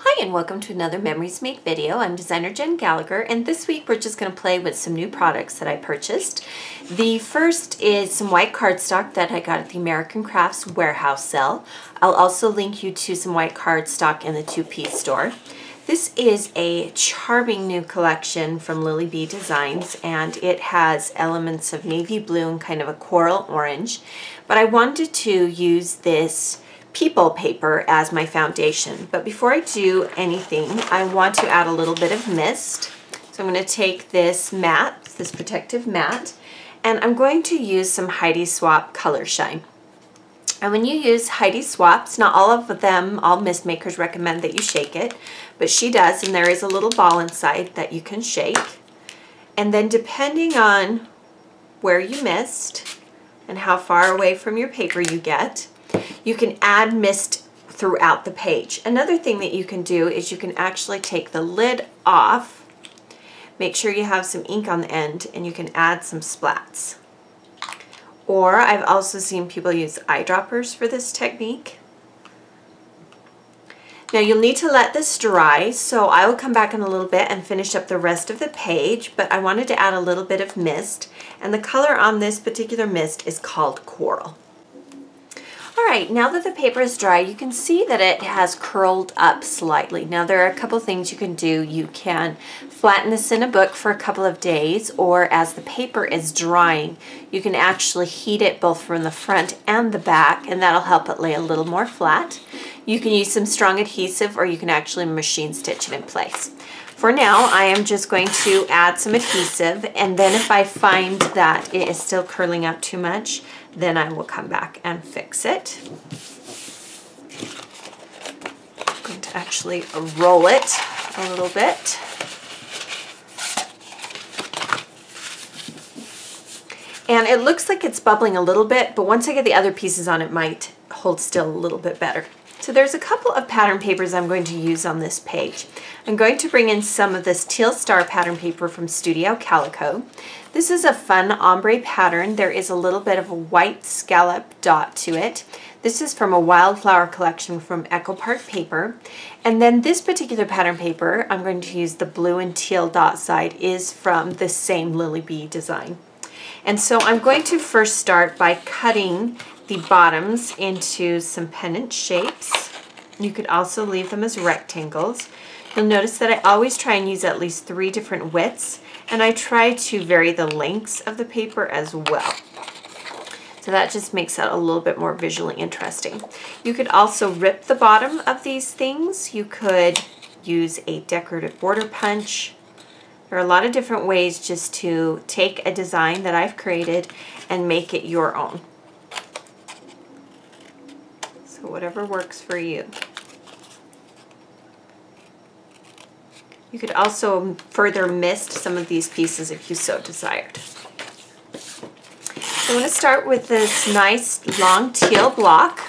Hi and welcome to another Memories Made video. I'm designer Jen Gallacher, and this week we're just going to play with some new products that I purchased. The first is some white cardstock that I got at the American Crafts warehouse sale. I'll also link you to some white cardstock in the two-piece store. This is a charming new collection from Lily Bee Designs, and it has elements of navy blue and kind of a coral orange. But I wanted to use this people paper as my foundation. But before I do anything, I want to add a little bit of mist. So I'm going to take this matte, this protective matte, and I'm going to use some Heidi Swapp Color Shine. And when you use Heidi Swapp's, not all of them, all mist makers recommend that you shake it, but she does, and there is a little ball inside that you can shake. And then depending on where you mist and how far away from your paper you get, you can add mist throughout the page. Another thing that you can do is you can actually take the lid off, make sure you have some ink on the end, and you can add some splats. Or I've also seen people use eyedroppers for this technique. Now you'll need to let this dry, so I will come back in a little bit and finish up the rest of the page, but I wanted to add a little bit of mist, and the color on this particular mist is called Coral. Alright, now that the paper is dry, you can see that it has curled up slightly. Now there are a couple things you can do. You can flatten this in a book for a couple of days, or as the paper is drying, you can actually heat it both from the front and the back, and that'll help it lay a little more flat. You can use some strong adhesive, or you can actually machine stitch it in place. For now, I am just going to add some adhesive, and then if I find that it is still curling up too much, then I will come back and fix it. I'm going to actually roll it a little bit. And it looks like it's bubbling a little bit, but once I get the other pieces on, it might hold still a little bit better. So there's a couple of pattern papers I'm going to use on this page. I'm going to bring in some of this Teal Star pattern paper from Studio Calico. This is a fun ombre pattern. There is a little bit of a white scallop dot to it. This is from a wildflower collection from Echo Park Paper. And then this particular pattern paper, I'm going to use the blue and teal dot side, is from the same Lily Bee design. And so I'm going to first start by cutting the bottoms into some pennant shapes. You could also leave them as rectangles. You'll notice that I always try and use at least 3 different widths, and I try to vary the lengths of the paper as well. So that just makes it a little bit more visually interesting. You could also rip the bottom of these things. You could use a decorative border punch. There are a lot of different ways just to take a design that I've created and make it your own. So whatever works for you. You could also further mist some of these pieces if you so desired. So I'm going to start with this nice long teal block,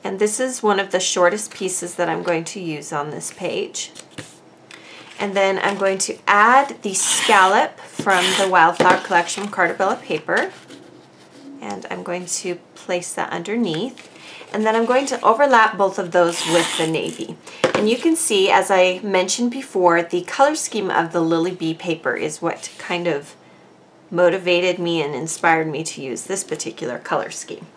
and this is one of the shortest pieces that I'm going to use on this page. And then I'm going to add the scallop from the Wildflower Collection Cartabella paper, and I'm going to place that underneath. And then I'm going to overlap both of those with the navy. And you can see, as I mentioned before, the color scheme of the Lily Bee paper is what kind of motivated me and inspired me to use this particular color scheme.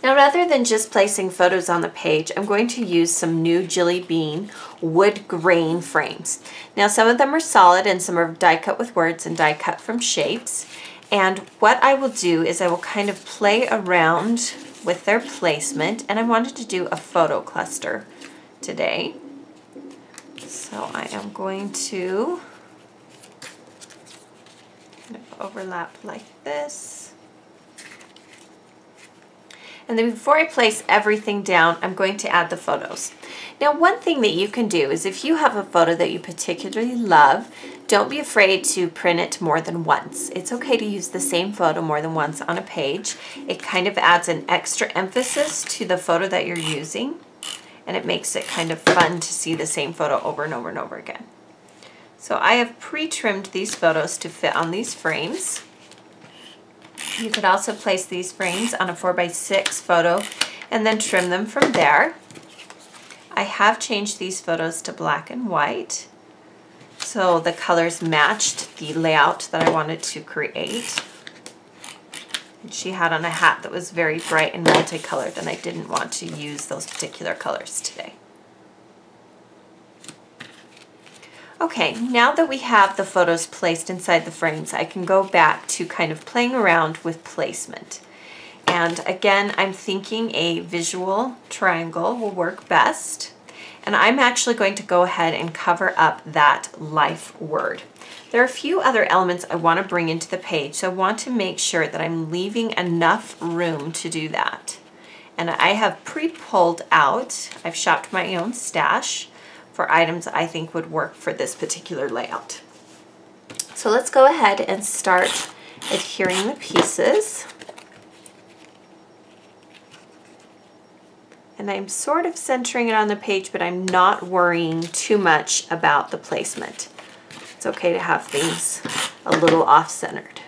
Now, rather than just placing photos on the page, I'm going to use some new Jelly Bean wood grain frames. Now, some of them are solid and some are die cut with words and die cut from shapes. And what I will do is I will kind of play around with their placement, and I wanted to do a photo cluster today. So I am going to kind of overlap like this. And then before I place everything down, I'm going to add the photos. Now, one thing that you can do is if you have a photo that you particularly love, don't be afraid to print it more than once. It's okay to use the same photo more than once on a page. It kind of adds an extra emphasis to the photo that you're using, and it makes it kind of fun to see the same photo over and over and over again. So I have pre-trimmed these photos to fit on these frames. You could also place these frames on a 4x6 photo and then trim them from there. I have changed these photos to black and white, so the colors matched the layout that I wanted to create. And she had on a hat that was very bright and multicolored, and I didn't want to use those particular colors today. Okay, now that we have the photos placed inside the frames, I can go back to kind of playing around with placement. And again, I'm thinking a visual triangle will work best. And I'm actually going to go ahead and cover up that life word. There are a few other elements I want to bring into the page, so I want to make sure that I'm leaving enough room to do that. And I have pre-pulled out, I've shopped my own stash for items I think would work for this particular layout. So let's go ahead and start adhering the pieces. And I'm sort of centering it on the page, but I'm not worrying too much about the placement. It's okay to have things a little off-centered.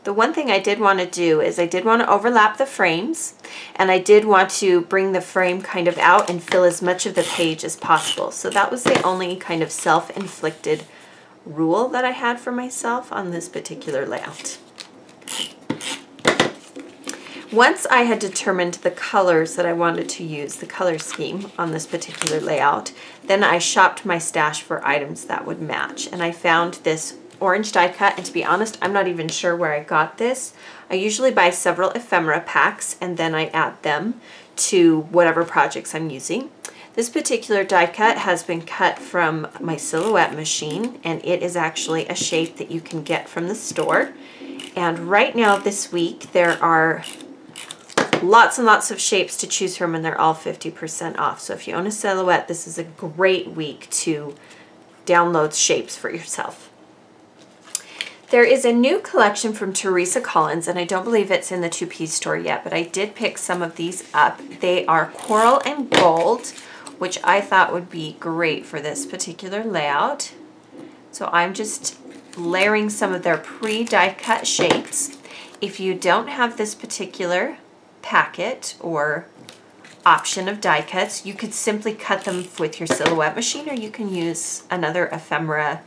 The one thing I did want to do is I did want to overlap the frames, and I did want to bring the frame kind of out and fill as much of the page as possible. So that was the only kind of self-inflicted rule that I had for myself on this particular layout. Once I had determined the colors that I wanted to use, the color scheme on this particular layout, then I shopped my stash for items that would match. And I found this orange die cut, and to be honest, I'm not even sure where I got this. I usually buy several ephemera packs and then I add them to whatever projects I'm using. This particular die cut has been cut from my Silhouette machine, and it is actually a shape that you can get from the store. And right now this week there are lots and lots of shapes to choose from, and they're all 50% off. So if you own a Silhouette, this is a great week to download shapes for yourself. There is a new collection from Teresa Collins, and I don't believe it's in the two-piece store yet, but I did pick some of these up. They are coral and gold, which I thought would be great for this particular layout. So I'm just layering some of their pre-die cut shapes. If you don't have this particular packet or option of die cuts, you could simply cut them with your Silhouette machine, or you can use another ephemera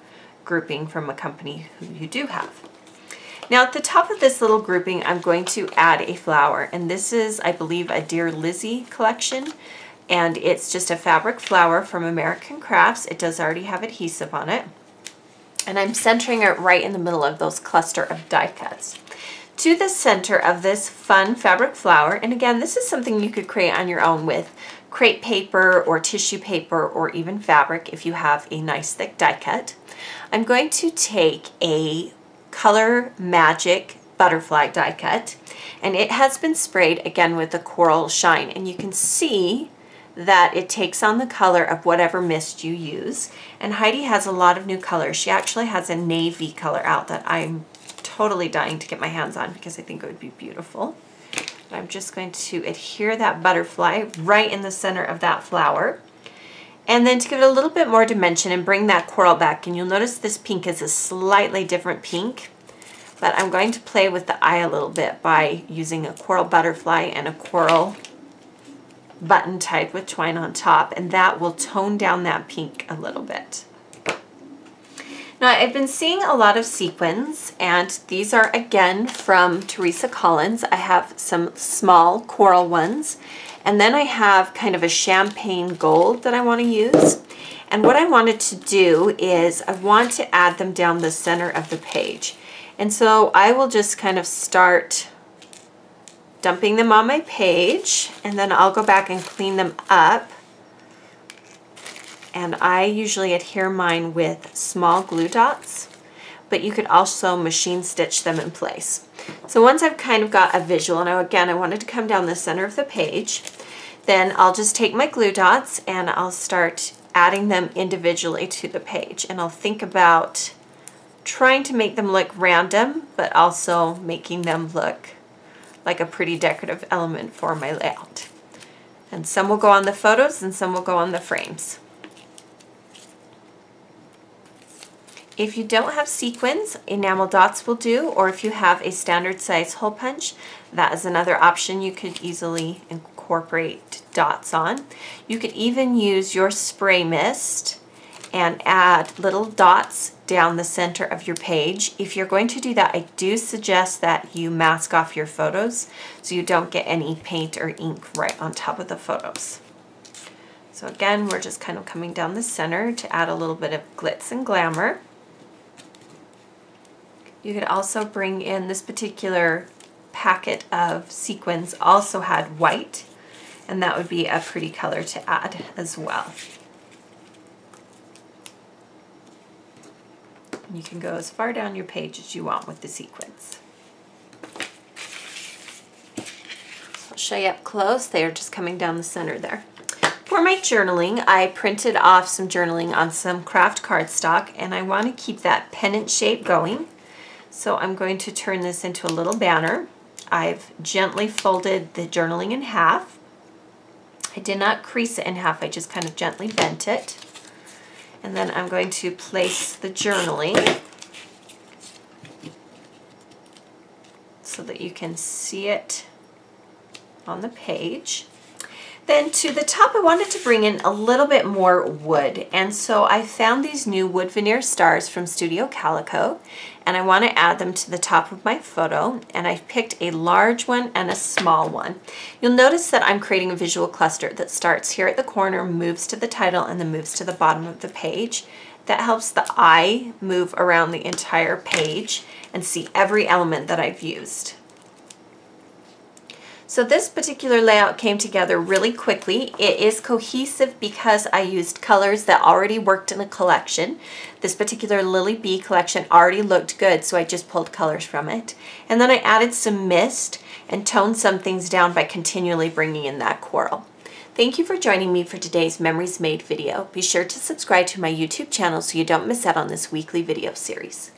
grouping from a company who you do have. Now at the top of this little grouping, I'm going to add a flower, and this is, I believe, a Dear Lizzie collection, and it's just a fabric flower from American Crafts. It does already have adhesive on it, and I'm centering it right in the middle of those cluster of die cuts. To the center of this fun fabric flower, and again, this is something you could create on your own with crepe paper or tissue paper or even fabric if you have a nice thick die cut. I'm going to take a Color Magic butterfly die cut, and it has been sprayed again with the coral shine, and you can see that it takes on the color of whatever mist you use. And Heidi has a lot of new colors. She actually has a navy color out that I'm totally dying to get my hands on because I think it would be beautiful. But I'm just going to adhere that butterfly right in the center of that flower. And then to give it a little bit more dimension and bring that coral back, and you'll notice this pink is a slightly different pink, but I'm going to play with the eye a little bit by using a coral butterfly and a coral button tied with twine on top, and that will tone down that pink a little bit. Now I've been seeing a lot of sequins, and these are again from Teresa Collins. I have some small coral ones, and then I have kind of a champagne gold that I want to use. And what I wanted to do is I want to add them down the center of the page. And so I will just kind of start dumping them on my page, and then I'll go back and clean them up. And I usually adhere mine with small glue dots, but you could also machine stitch them in place. So once I've kind of got a visual, and again, I wanted to come down the center of the page, then I'll just take my glue dots and I'll start adding them individually to the page. And I'll think about trying to make them look random, but also making them look like a pretty decorative element for my layout. And some will go on the photos and some will go on the frames. If you don't have sequins, enamel dots will do, or if you have a standard size hole punch, that is another option you could easily incorporate dots on. You could even use your spray mist and add little dots down the center of your page. If you're going to do that, I do suggest that you mask off your photos so you don't get any paint or ink right on top of the photos. So again, we're just kind of coming down the center to add a little bit of glitz and glamour. You could also bring in this particular packet of sequins also had white, and that would be a pretty color to add as well. You can go as far down your page as you want with the sequins. So I'll show you up close. They are just coming down the center there. For my journaling, I printed off some journaling on some craft cardstock, and I want to keep that pennant shape going. So I'm going to turn this into a little banner. I've gently folded the journaling in half. I did not crease it in half, I just kind of gently bent it. And then I'm going to place the journaling so that you can see it on the page. Then to the top, I wanted to bring in a little bit more wood, and so I found these new wood veneer stars from Studio Calico, and I want to add them to the top of my photo, and I picked a large one and a small one. You'll notice that I'm creating a visual cluster that starts here at the corner, moves to the title, and then moves to the bottom of the page. That helps the eye move around the entire page and see every element that I've used. So this particular layout came together really quickly. It is cohesive because I used colors that already worked in a collection. This particular Lily Bee collection already looked good, so I just pulled colors from it. And then I added some mist and toned some things down by continually bringing in that coral. Thank you for joining me for today's Memories Made video. Be sure to subscribe to my YouTube channel so you don't miss out on this weekly video series.